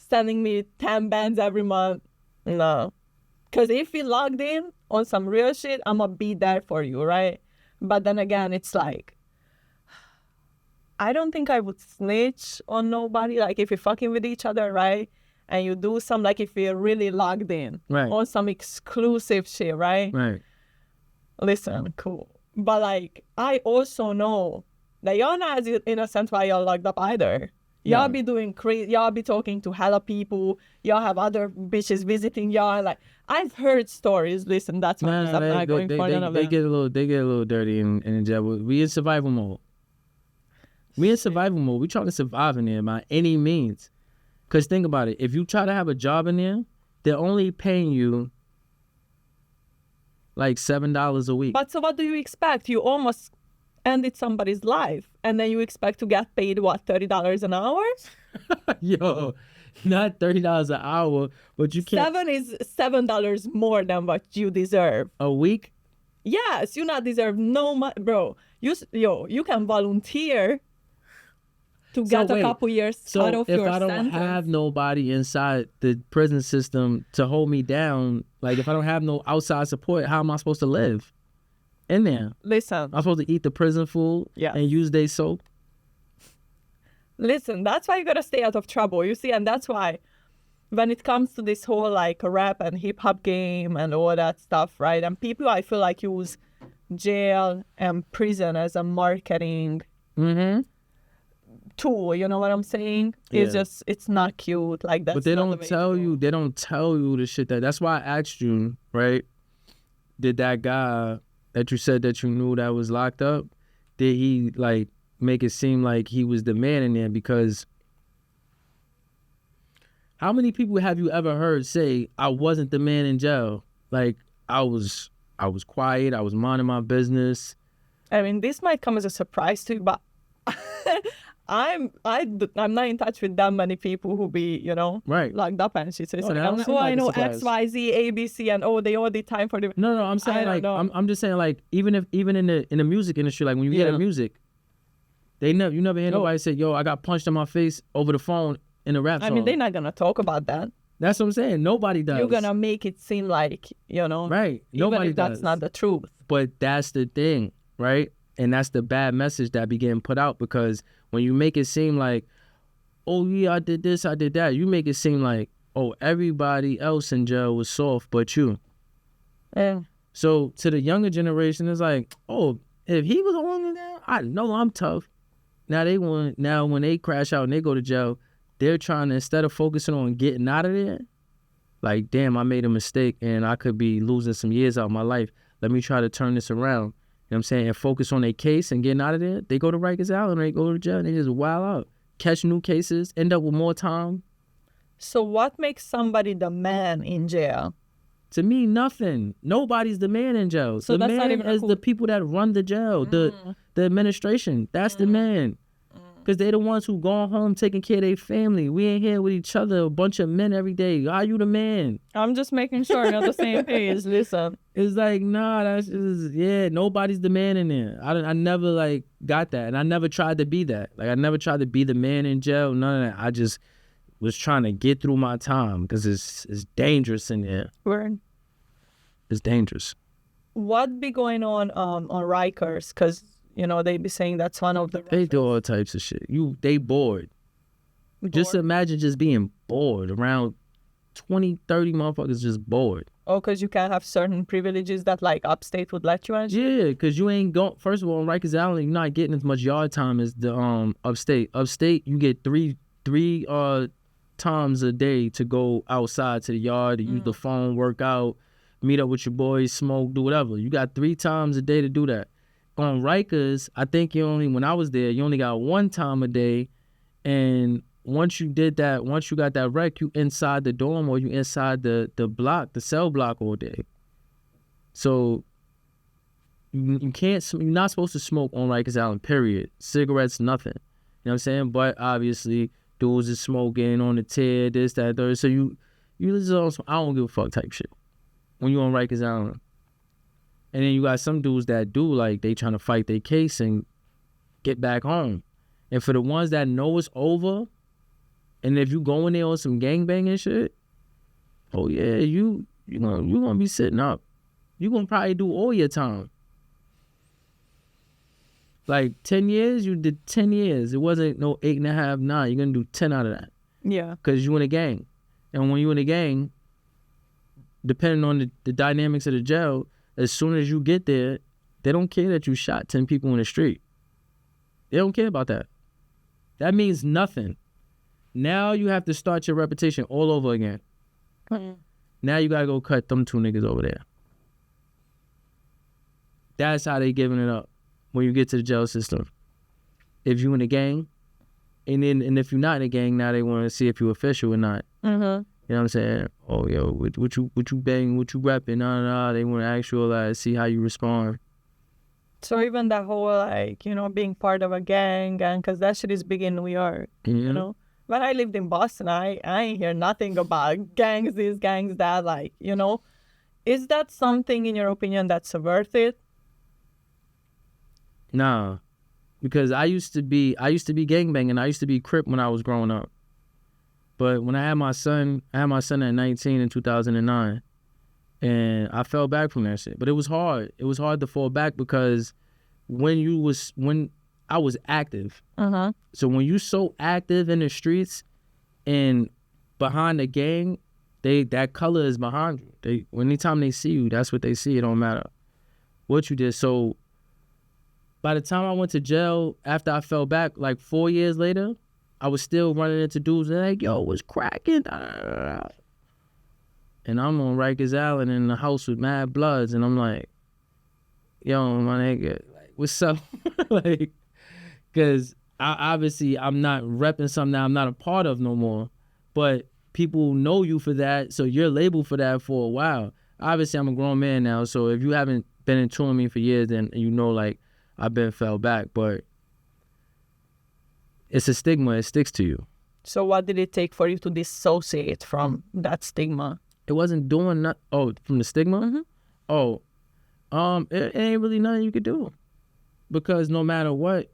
10 bands every month. No, because if you logged in on some real shit, I'm gonna be there for you, right? But then again, it's like, I don't think I would snitch on nobody. Like, if you're fucking with each other, right? And you do some, like, if you're really logged in on some exclusive shit, right? Right. Listen, cool. But, like, I also know that y'all not as innocent while y'all locked up either. Y'all be doing crazy. Y'all be talking to hella people. Y'all have other bitches visiting y'all. Like, I've heard stories. Listen, that's why I'm not going for none of them. They get a little dirty in jail. We in survival mode. We trying to survive in there by any means. Because think about it. If you try to have a job in there, they're only paying you like $7 a week. But so what do you expect? You almost ended somebody's life, and then you expect to get paid, what, $30 an hour? Yo, not $30 an hour, but you can't. $7 is $7 more than what you deserve. A week? Yes, you not deserve no money, bro. You can volunteer to get a couple years out of your sentence. So if I don't have nopody inside the prison system to hold me down, like if I don't have no outside support, how am I supposed to live in there? Listen. I'm supposed to eat the prison food and use their soap? Listen, that's why you gotta stay out of trouble, you see? And that's why when it comes to this whole like rap and hip hop game and all that stuff, right? And people, I feel like, use jail and prison as a marketing tool, you know what I'm saying? It's just, it's not cute. Like, that's but they don't tell you the shit that's why I asked you, right? Did that guy that you said that you knew that was locked up, did he like make it seem like he was the man in there? Because how many people have you ever heard say, I wasn't the man in jail? Like, I was quiet, I was minding my business. I mean, this might come as a surprise to you, but I'm not in touch with that many people who be, locked up and shit. So it's I know X, Y, Z, A, B, C, and they all the time for the. No, I'm saying like I'm just saying like even in the music industry, like when you hear the music, you never hear nobody say, "Yo, I got punched in my face over the phone in a rap song." I mean, they're not gonna talk about that. That's what I'm saying. Nobody does. You're gonna make it seem like right. Nobody does. That's not the truth. But that's the thing, right? And that's the bad message that be getting put out, because when you make it seem like, oh yeah, I did this, I did that, you make it seem like, oh, everybody else in jail was soft but you. Yeah. So to the younger generation, it's like, oh, if he was holding it down, I know I'm tough. Now when they crash out and they go to jail, they're trying to, instead of focusing on getting out of there, like, damn, I made a mistake and I could be losing some years out of my life. Let me try to turn this around. You know what I'm saying? And focus on their case and getting out of there. They go to Rikers Island, they go to jail, and they just wild out. Catch new cases, end up with more time. So what makes somebody the man in jail? To me, nothing. Nobody's the man in jail. So the that's man not even is the people that run the jail, the administration. That's the man. Because they're the ones who go home taking care of their family. We ain't here with each other, a bunch of men every day. How you the man? I'm just making sure you're on the same page. Listen. It's like, nah, that's just, nobody's the man in there. I never, like, got that. And I never tried to be that. Like, I never tried to be the man in jail. None of that. I just was trying to get through my time because it's dangerous in there. Word. It's dangerous. what be going on Rikers? Because, you know, they be saying that's one of the... They do all types of shit. They bored. Just imagine just being bored. Around 20, 30 motherfuckers just bored. Oh, because you can't have certain privileges that, like, upstate would let you in? Yeah, because you ain't going... First of all, on Rikers Island, you're not getting as much yard time as the upstate. Upstate, you get three times a day to go outside to the yard, to use the phone, work out, meet up with your boys, smoke, do whatever. You got 3 times a day to do that. On Rikers, I think when I was there, you only got 1 time a day, and once you got that rec, you inside the dorm or you inside the block, the cell block all day. So you can't, you're not supposed to smoke on Rikers Island, period. Cigarettes, nothing. You know what I'm saying? But obviously, dudes is smoking on the tier, this, that, third. So you listen on some I don't give a fuck type shit when you on Rikers Island. And then you got some dudes that do, like, they trying to fight their case and get back home. And for the ones that know it's over, and if you go in there on some gangbanging shit, oh yeah, you gonna be sitting up. You gonna probably do all your time. Like 10 years, you did 10 years. It wasn't no 8.5, 9. You're gonna do 10 out of that. Yeah. Because you in a gang. And when you in a gang, depending on the dynamics of the jail, as soon as you get there, they don't care that you shot 10 people in the street. They don't care about that. That means nothing. Now you have to start your reputation all over again. Mm-hmm. Now you gotta go cut them 2 niggas over there. That's how they giving it up when you get to the jail system. If you in a gang, and if you're not in a gang, now they want to see if you official or not. Mm-hmm. You know what I'm saying? Oh, yo, what you bang, what you repping? Nah. They want to actually see how you respond. So even that whole, like, you know, being part of a gang, and because that shit is big in New York, you know? When I lived in Boston, I ain't hear nothing about gangs, this, gangs, that, like, you know? Is that something, in your opinion, that's worth it? Nah, because I used to be gangbanging. I used to be Crip when I was growing up. But when I had my son at 19 in 2009, and I fell back from that shit. But it was hard. It was hard to fall back because when I was active. Uh-huh. So when you so active in the streets and behind the gang, that color is behind you. Anytime they see you, that's what they see. It don't matter what you did. So by the time I went to jail, after I fell back, like 4 years later, I was still running into dudes and like, yo, what's cracking? And I'm on Rikers Island in the house with mad bloods, and I'm like, yo, my nigga, like, what's up? Like, because I'm not repping something that I'm not a part of no more, but people know you for that, so you're labeled for that for a while. Obviously, I'm a grown man now, so if you haven't been in tune with me for years, then you know, like, I've been fell back, but it's a stigma. It sticks to you. So what did it take for you to dissociate from that stigma? It wasn't doing nothing. Oh, from the stigma? Mm-hmm. Oh, it ain't really nothing you could do, because no matter what,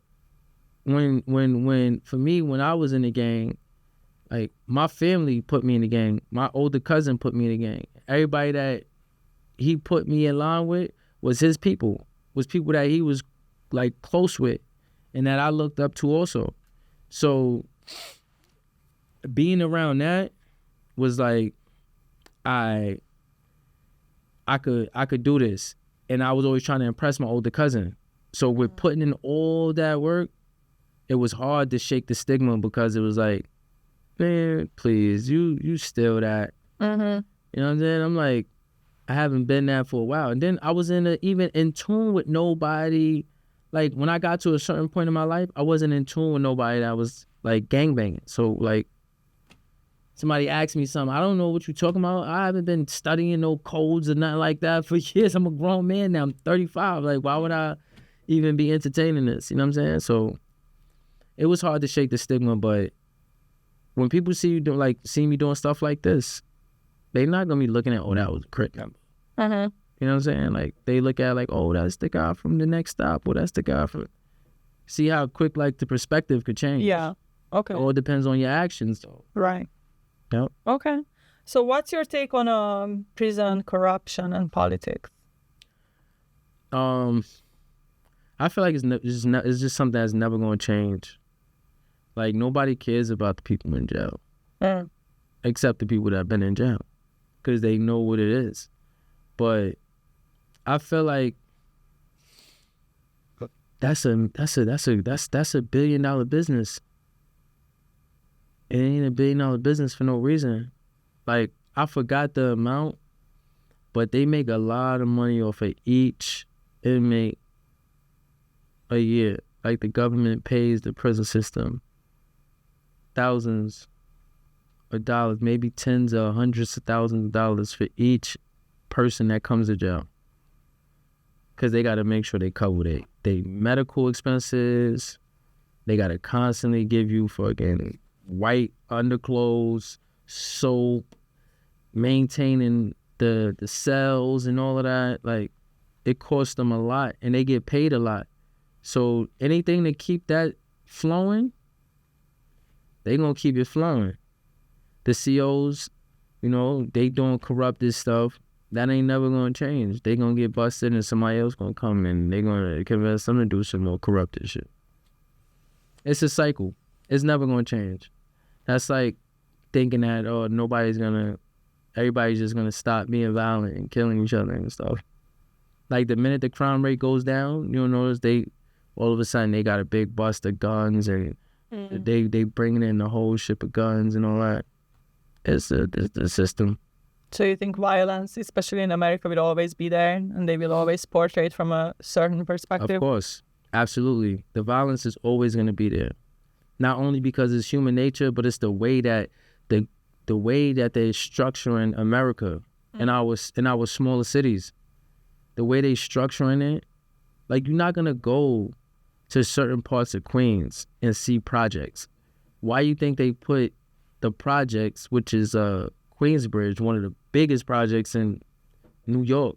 when for me, when I was in the gang, like, my family put me in the gang. My older cousin put me in the gang. Everybody that he put me in line with was his people, was people that he was, like, close with and that I looked up to also. So being around that was like, I could do this. And I was always trying to impress my older cousin. So with putting in all that work, it was hard to shake the stigma, because it was like, man, please, you still that. Mm-hmm. You know what I'm saying? I'm like, I haven't been that for a while. And then I was even in tune with nobody. Like, when I got to a certain point in my life, I wasn't in tune with nobody that was, like, gangbanging. So, like, somebody asked me something, I don't know what you're talking about. I haven't been studying no codes or nothing like that for years. I'm a grown man now. I'm 35. Like, why would I even be entertaining this? You know what I'm saying? So it was hard to shake the stigma, but when people see me doing stuff like this, they're not gonna be looking at, oh, that was a Crip member. Uh-huh. You know what I'm saying? Like, they look at, like, oh, that's the guy from the next stop, or that's the guy from... See how quick, like, the perspective could change. Yeah. Okay. It all depends on your actions, though. Right. Yep. Okay. So what's your take on prison corruption and politics? I feel like it's just something that's never going to change. Like, nobody cares about the people in jail. Except the people that have been in jail, because they know what it is. But I feel like that's a $1 billion business. It ain't a $1 billion business for no reason. Like, I forgot the amount, but they make a lot of money off of each inmate a year. Like, the government pays the prison system thousands of dollars, maybe tens or hundreds of thousands of dollars for each person that comes to jail, because they got to make sure they cover they medical expenses. They got to constantly give you fucking white underclothes, soap, maintaining the cells and all of that. Like, it costs them a lot, and they get paid a lot. So anything to keep that flowing, they gonna keep it flowing. The COs, they doing corrupted stuff. That ain't never gonna change. They gonna get busted, and somebody else gonna come and they gonna convince them to do some more corrupted shit. It's a cycle. It's never gonna change. That's like thinking that everybody's just gonna stop being violent and killing each other and stuff. Like, the minute the crime rate goes down, you'll notice all of a sudden they got a big bust of guns, and they bringing in the whole ship of guns and all that. It's the system. So you think violence, especially in America, will always be there, and they will always portray it from a certain perspective? Of course. Absolutely. The violence is always going to be there. Not only because it's human nature, but it's the way that they're structuring America in our smaller cities. The way they structuring it, like, you're not going to go to certain parts of Queens and see projects. Why you think they put the projects, which is Queensbridge, one of the biggest projects in New York,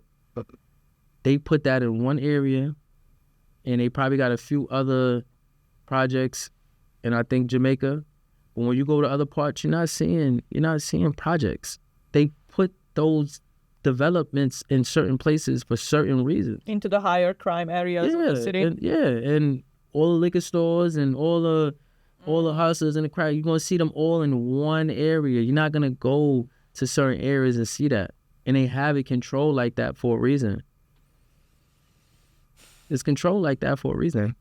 they put that in one area, and they probably got a few other projects in, I think, Jamaica. But when you go to other parts, you're not seeing projects. They put those developments in certain places for certain reasons. Into the higher crime areas of the city. And all the liquor stores and all the hustlers in the crowd, you're gonna see them all in one area. You're not gonna go to certain areas and see that. And they have it controlled like that for a reason. It's controlled like that for a reason.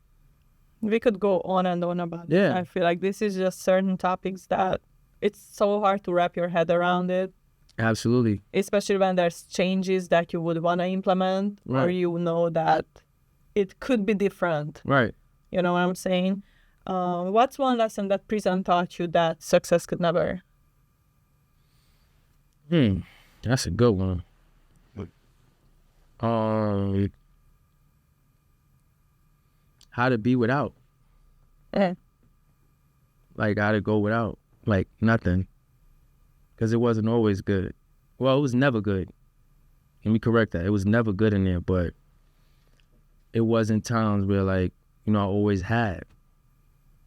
We could go on and on about it. I feel like this is just certain topics that it's so hard to wrap your head around it. Absolutely. Especially when there's changes that you would want to implement, or that it could be different. Right. You know what I'm saying? What's one lesson that prison taught you that success could never? That's a good one. How to be without. Like, how to go without. Like, nothing. Because it wasn't always good. Well, it was never good. Let me correct that. It was never good in there, but it wasn't times where, like, I always had.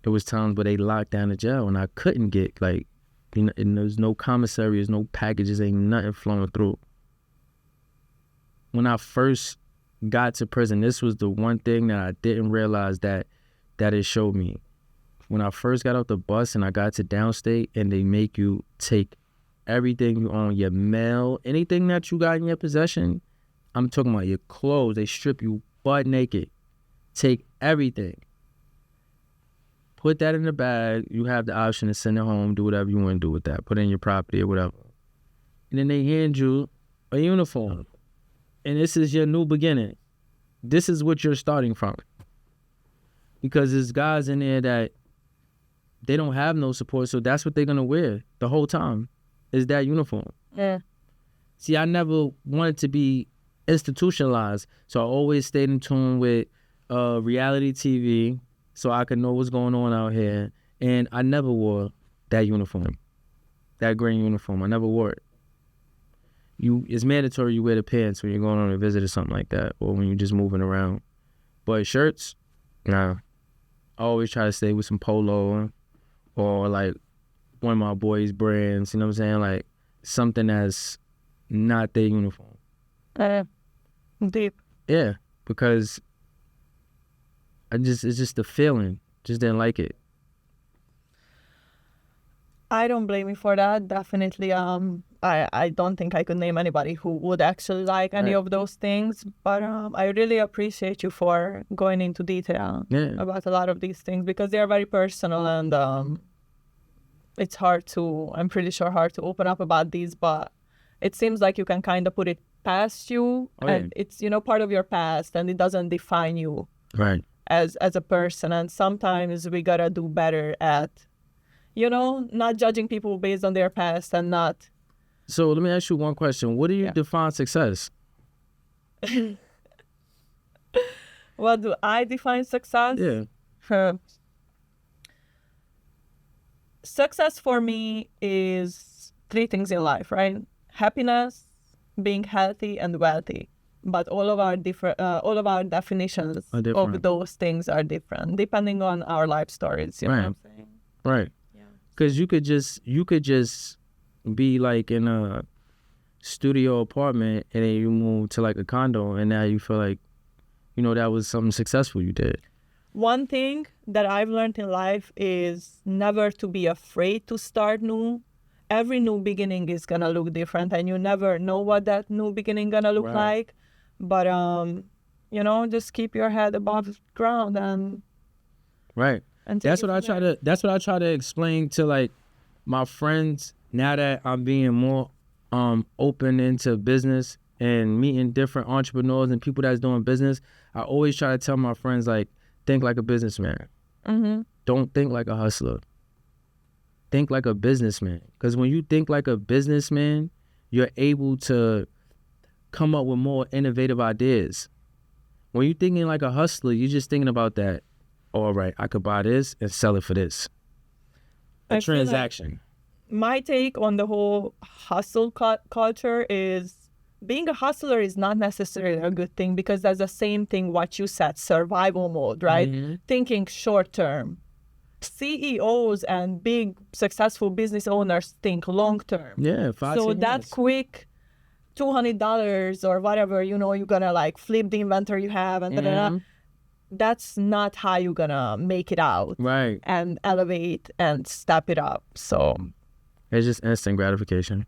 It was times where they locked down the jail and I couldn't get, like, and there's no commissaries, no packages, ain't nothing flowing through. When I first got to prison, this was the one thing that I didn't realize that it showed me. When I first got off the bus and I got to downstate, and they make you take everything you own, your mail, anything that you got in your possession, I'm talking about your clothes, they strip you butt naked. Take everything. Put that in the bag. You have the option to send it home, do whatever you want to do with that. Put it in your property or whatever. And then they hand you a uniform. And this is your new beginning. This is what you're starting from. Because there's guys in there that they don't have no support, so that's what they're going to wear the whole time, is that uniform. See, I never wanted to be institutionalized, so I always stayed in tune with reality TV so I could know what's going on out here. And I never wore that uniform, that green uniform. I never wore it. It's mandatory you wear the pants when you're going on a visit or something like that, or when you're just moving around. But shirts, nah. I always try to stay with some polo or like one of my boys' brands, you know what I'm saying? Like something that's not their uniform. Deep. Yeah. because it's just the feeling. Just didn't like it. I don't blame you for that. Definitely. I don't think I could name anybody who would actually like any of those things. But I really appreciate you for going into detail about a lot of these things, because they are very personal, and it's I'm pretty sure hard to open up about these, but it seems like you can kind of put it past you, and it's, part of your past, and it doesn't define you as a person. And sometimes we gotta do better at, not judging people based on their past and not. So let me ask you one question. What do you define success? What do I define success? Yeah. Success for me is 3 things in life, right? Happiness, being healthy, and wealthy. But all of our definitions of those things are different depending on our life stories. You know what I'm saying? Right. Because you could just be like in a studio apartment, and then you move to like a condo, and now you feel like, that was something successful you did. One thing that I've learned in life is never to be afraid to start new. Every new beginning is gonna look different, and you never know what that new beginning gonna look like. But just keep your head above ground and And that's what I try to explain to like my friends now that I'm being more open into business and meeting different entrepreneurs and people that's doing business. I always try to tell my friends, like, think like a businessman. Don't think like a hustler. Think like a businessman. Because when you think like a businessman, you're able to come up with more innovative ideas. When you're thinking like a hustler, you're just thinking about that. All right, I could buy this and sell it for this. A transaction. My take on the whole hustle culture is being a hustler is not necessarily a good thing, because that's the same thing what you said, survival mode, right? Thinking short term. CEOs and big successful business owners think long term. Yeah, 5 So years. that quick $200 or whatever, you're gonna like flip the inventory you have and that's not how you're gonna make it out. Right. And elevate and step it up. So it's just instant gratification.